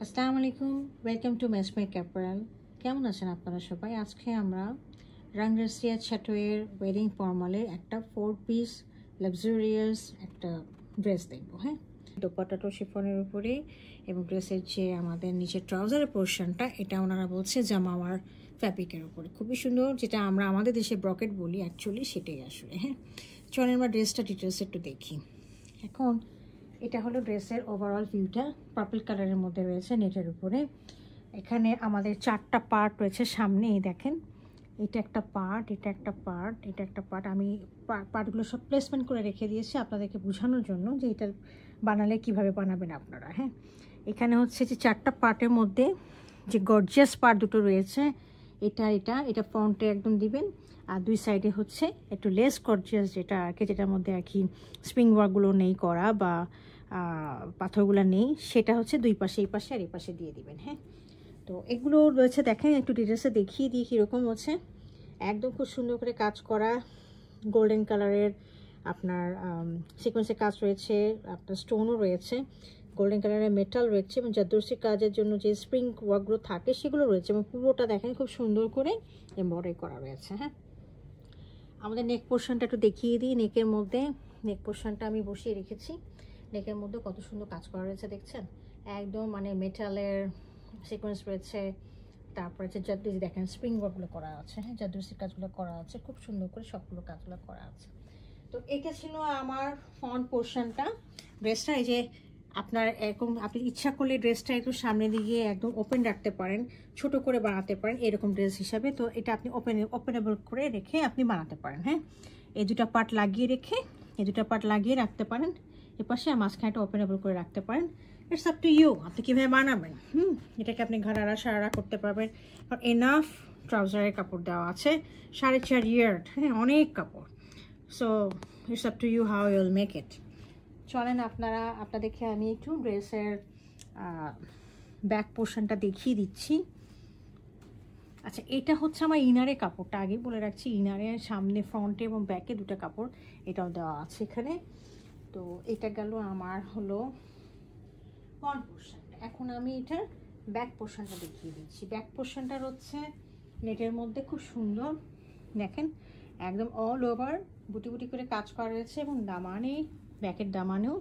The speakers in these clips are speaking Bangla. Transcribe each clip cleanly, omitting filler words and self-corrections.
আসসালামু আলাইকুম, ওয়েলকাম টু মেসমেক অ্যাপারেল। কেমন আছেন আপনারা সবাই? আজকে আমরা রাংরাসিয়া চ্যাটোয়ের ওয়েডিং ফর্মালের একটা 4 পিস লাক্সারিয়াস একটা ড্রেস দেখবো। হ্যাঁ, দোপাট্টাটা শিফনের উপরে এবং ড্রেসের যে আমাদের নিচের ট্রাউজারের পোর্শনটা এটা ওনারা বলছে জামাওয়ার ফ্যাব্রিকের উপরে খুবই সুন্দর, যেটা আমরা আমাদের দেশে ব্রকেট বলি অ্যাকচুয়ালি সেটাই আসলে। হ্যাঁ, চলেন আমরা ড্রেসটা ডিটেলস একটু দেখি। এখন এটা হলো ড্রেসের ওভারঅল ভিউটা, পার্পল কালারের মধ্যে রয়েছে নেটের উপরে। এখানে আমাদের 4টা পার্ট রয়েছে সামনেই দেখেন, এটা একটা পার্ট, এটা একটা পার্ট, এটা একটা পার্ট। আমি পার্টগুলো সব প্লেসমেন্ট করে রেখে দিয়েছি আপনাদেরকে বোঝানোর জন্য যে এটা বানালে কিভাবে বানাবেন আপনারা। হ্যাঁ, এখানে হচ্ছে যে 4টা পার্টের মধ্যে যে গর্জিয়াস পার্ট দুটো রয়েছে, এটা এটা এটা ফ্রন্টে একদম দিবেন, আর দুই সাইডে হচ্ছে একটু লেস গর্জিয়াস যেটা আর কি, যেটার মধ্যে আর কি স্প্রিং ওয়ার্কগুলো নেই করা বা পাথরগুলো নেই, সেটা হচ্ছে দুই পাশে, এই পাশে আর এই পাশে দিয়ে দিবেন। হ্যাঁ, তো এগুলো রয়েছে দেখেন, একটু ডিটেলসে দেখিয়ে দিই কীরকম হচ্ছে। একদম খুব সুন্দর করে কাজ করা, গোল্ডেন কালারের আপনার সিকোয়েন্সের কাজ রয়েছে, আপনার স্টোনও রয়েছে, গোল্ডেন কালারের মেটাল রয়েছে এবং জারদৌসি কাজের জন্য যে স্প্রিং ওয়ার্কগুলো থাকে সেগুলো রয়েছে এবং পুরোটা দেখেন খুব সুন্দর করে এমব্রয়ডারি করা রয়েছে। হ্যাঁ, আমাদের নেক পোর্শনটা একটু দেখিয়ে দিই। নেকের মধ্যে নেক পোর্শনটা আমি বসিয়ে রেখেছি, নেকের মধ্যে কত সুন্দর কাজ করা রয়েছে দেখছেন, একদম মানে মেটালের সিকোয়েন্স রয়েছে। তারপরে হচ্ছে জারদৌসি দেখেন স্প্রিং ওয়ার্কগুলো করা আছে। হ্যাঁ, জারদৌসি কাজগুলো করা আছে, খুব সুন্দর করে সবগুলো কাজগুলো করা আছে। তো এটা ছিল আমার ফ্রন্ট পোর্শনটা ড্রেসটা। এই যে আপনার এরকম আপনি ইচ্ছা করলে ড্রেসটা একটু সামনে দিয়ে একদম ওপেন রাখতে পারেন, ছোট করে বানাতে পারেন এরকম ড্রেস হিসাবে। তো এটা আপনি ওপেনেবল করে রেখে আপনি বানাতে পারেন। হ্যাঁ, এই দুটো পার্ট লাগিয়ে রেখে এই দুটো পার্ট লাগিয়ে রাখতে পারেন এপাশে, আর মাঝখানেটা ওপেনেবল করে রাখতে পারেন। ইটস আপ টু ইউ, আপনি কীভাবে বানাবেন। এটাকে আপনি ঘাড়ারা সারারা করতে পারবেন, কারণ এনাফ ট্রাউজারের কাপড় দেওয়া আছে, 4.5 ইয়ার্ড। হ্যাঁ, অনেক কাপড়। So it's up to you how you'll make it. চলেন আপনাদেরকে আমি একটু ড্রেসের ব্যাক পোর্শনটা দেখিয়ে দিচ্ছি। আচ্ছা, এটা হচ্ছে আমার ইনারের কাপড়টা, আগে বলে রাখছি, ইনারের সামনে ফ্রন্টে এবং ব্যাকে দুটো কাপড় এটাও দেওয়া আছে এখানে। তো এটা গেল আমার হলো ফ্রন্ট পোর্শনটা। এখন আমি এটার ব্যাক পোর্শনটা দেখিয়ে দিচ্ছি। ব্যাক পোর্শনটার হচ্ছে নেটের মধ্যে খুব সুন্দর দেখেন, একদম অল ওভার বুটি বুটি করে কাজ করা রয়েছে এবং দামানে, ব্যাকের দামানেও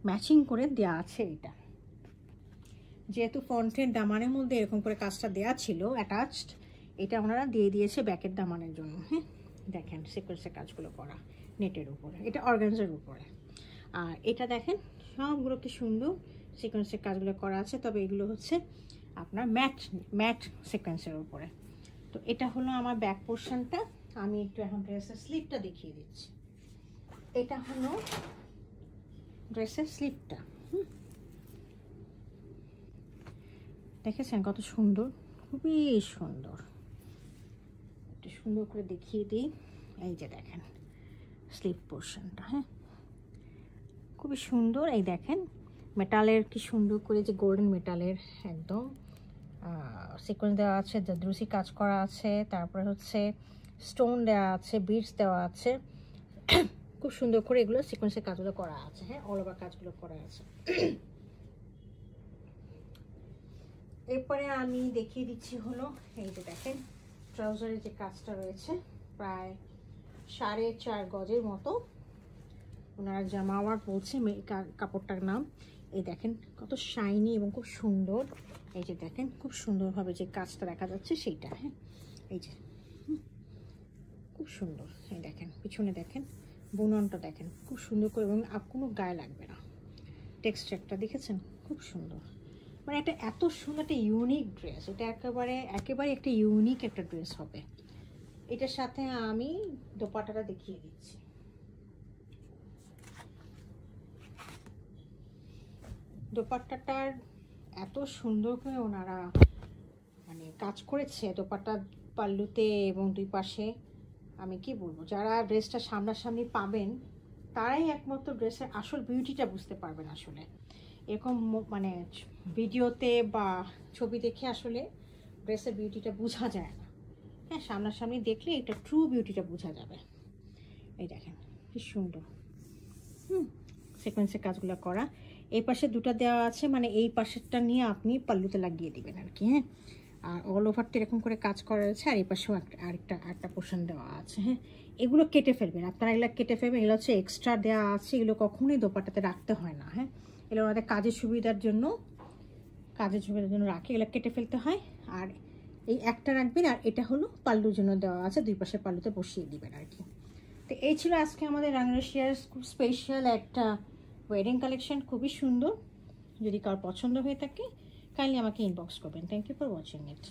ম্যাচিং করে দেওয়া আছে। এটা যেহেতু ফ্রন্টের দামানের মধ্যে এরকম করে কাজটা দেওয়া ছিল অ্যাটাচড, এটা ওনারা দিয়ে দিয়েছে ব্যাকের দামানের জন্য। হ্যাঁ, দেখেন সিকোয়েন্সের কাজগুলো করা নেটের উপরে, এটা অর্গানজার উপরে। আর এটা দেখেন সবগুলো কি সুন্দর সিকোয়েন্সের কাজগুলো করা আছে, তবে এগুলো হচ্ছে আপনার ম্যাট সিকোয়েন্সের উপরে। তো এটা হলো আমার ব্যাক পোর্শনটা। আমি একটু এখন ড্রেসের স্লিপটা দেখিয়ে দিচ্ছি। এটা হলো ড্রেসের স্লিপটা। দেখেছেন কত সুন্দর, খুবই সুন্দর। একটু সুন্দর করে দেখিয়ে দিই। এই যে দেখেন স্লিপ পোর্শনটা, হ্যাঁ খুবই সুন্দর। এই দেখেন মেটালের কি সুন্দর করে যে গোল্ডেন মেটালের একদম সিকোয়েন্স দেওয়া আছে, জারদৌসি কাজ করা আছে, তারপরে হচ্ছে স্টোন দেওয়া আছে, বিডস দেওয়া আছে, খুব সুন্দর করে এগুলো সিকোয়েন্সের কাজগুলো করা আছে। হ্যাঁ, অল ওভার কাজগুলো করা আছে। এরপরে আমি দেখিয়ে দিচ্ছি হলো এই যে দেখেন ট্রাউজারের যে কাজটা রয়েছে, প্রায় 4.5 গজের মতো ওনারা জামাওয়ার বলছে কাপড়টার নাম। এই দেখেন কত শাইনি এবং খুব সুন্দর। এই যে দেখেন খুব সুন্দরভাবে যে কাজটা দেখা যাচ্ছে সেইটা। হ্যাঁ, এই যে খুব সুন্দর। এই দেখেন পিছনে দেখেন বুননটা দেখেন খুব সুন্দর করে, এবং কোনো গায়ে লাগবে না। টেক্সচারটা দেখেছেন খুব সুন্দর, মানে এটা এত সুন্দর একটা ইউনিক ড্রেস। এটা একেবারে একটা ইউনিক একটা ড্রেস হবে। এটার সাথে আমি দোপাট্টাটা দেখিয়ে দিচ্ছি। দোপাট্টাটার এত সুন্দর করে ওনারা মানে কাজ করেছে দোপাট্টার পাল্লুতে এবং দুই পাশে। আমি কি বলবো, যারা ড্রেসটা সামনাসামনি পাবেন তারাই একমাত্র ড্রেসের আসল বিউটিটা বুঝতে পারবেন। আসলে এরকম মানে ভিডিওতে বা ছবি দেখে আসলে ড্রেসের বিউটিটা বোঝা যায় না। হ্যাঁ, সামনাসামনি দেখলে এটা ট্রু বিউটিটা বোঝা যাবে। এই দেখেন কি সুন্দর সিকোয়েন্সের কাজগুলো করা। এই পাশে দুটো দেওয়া আছে, মানে এই পাশেরটা নিয়ে আপনি পাল্লুতে লাগিয়ে দিবেন আর কি। হ্যাঁ, আর অল ওভারটা এরকম করে কাজ করা রয়েছে, আর এই পাশেও আরেকটা পোর্শন দেওয়া আছে। হ্যাঁ, এগুলো কেটে ফেলবেন আপনারা, এগুলো কেটে ফেলবেন। এগুলো হচ্ছে এক্সট্রা দেওয়া আছে, এগুলো কখনোই দোপাট্টাতে রাখতে হয় না। হ্যাঁ, এগুলো আমাদের কাজের সুবিধার জন্য রাখে, এগুলো কেটে ফেলতে হয়। আর এই একটা রাখবেন, আর এটা হলো পাল্লুর জন্য দেওয়া আছে, দুই পাশে পাল্লুতে বসিয়ে দিবেন আর কি। তো এই ছিল আজকে আমাদের রাংরাশিয়ার খুব স্পেশাল একটা ওয়েডিং কালেকশন, খুবই সুন্দর। যদি কার পছন্দ হয়ে থাকে কাইন্ডলি আমাকে ইনবক্স করবেন। Thank you for watching it.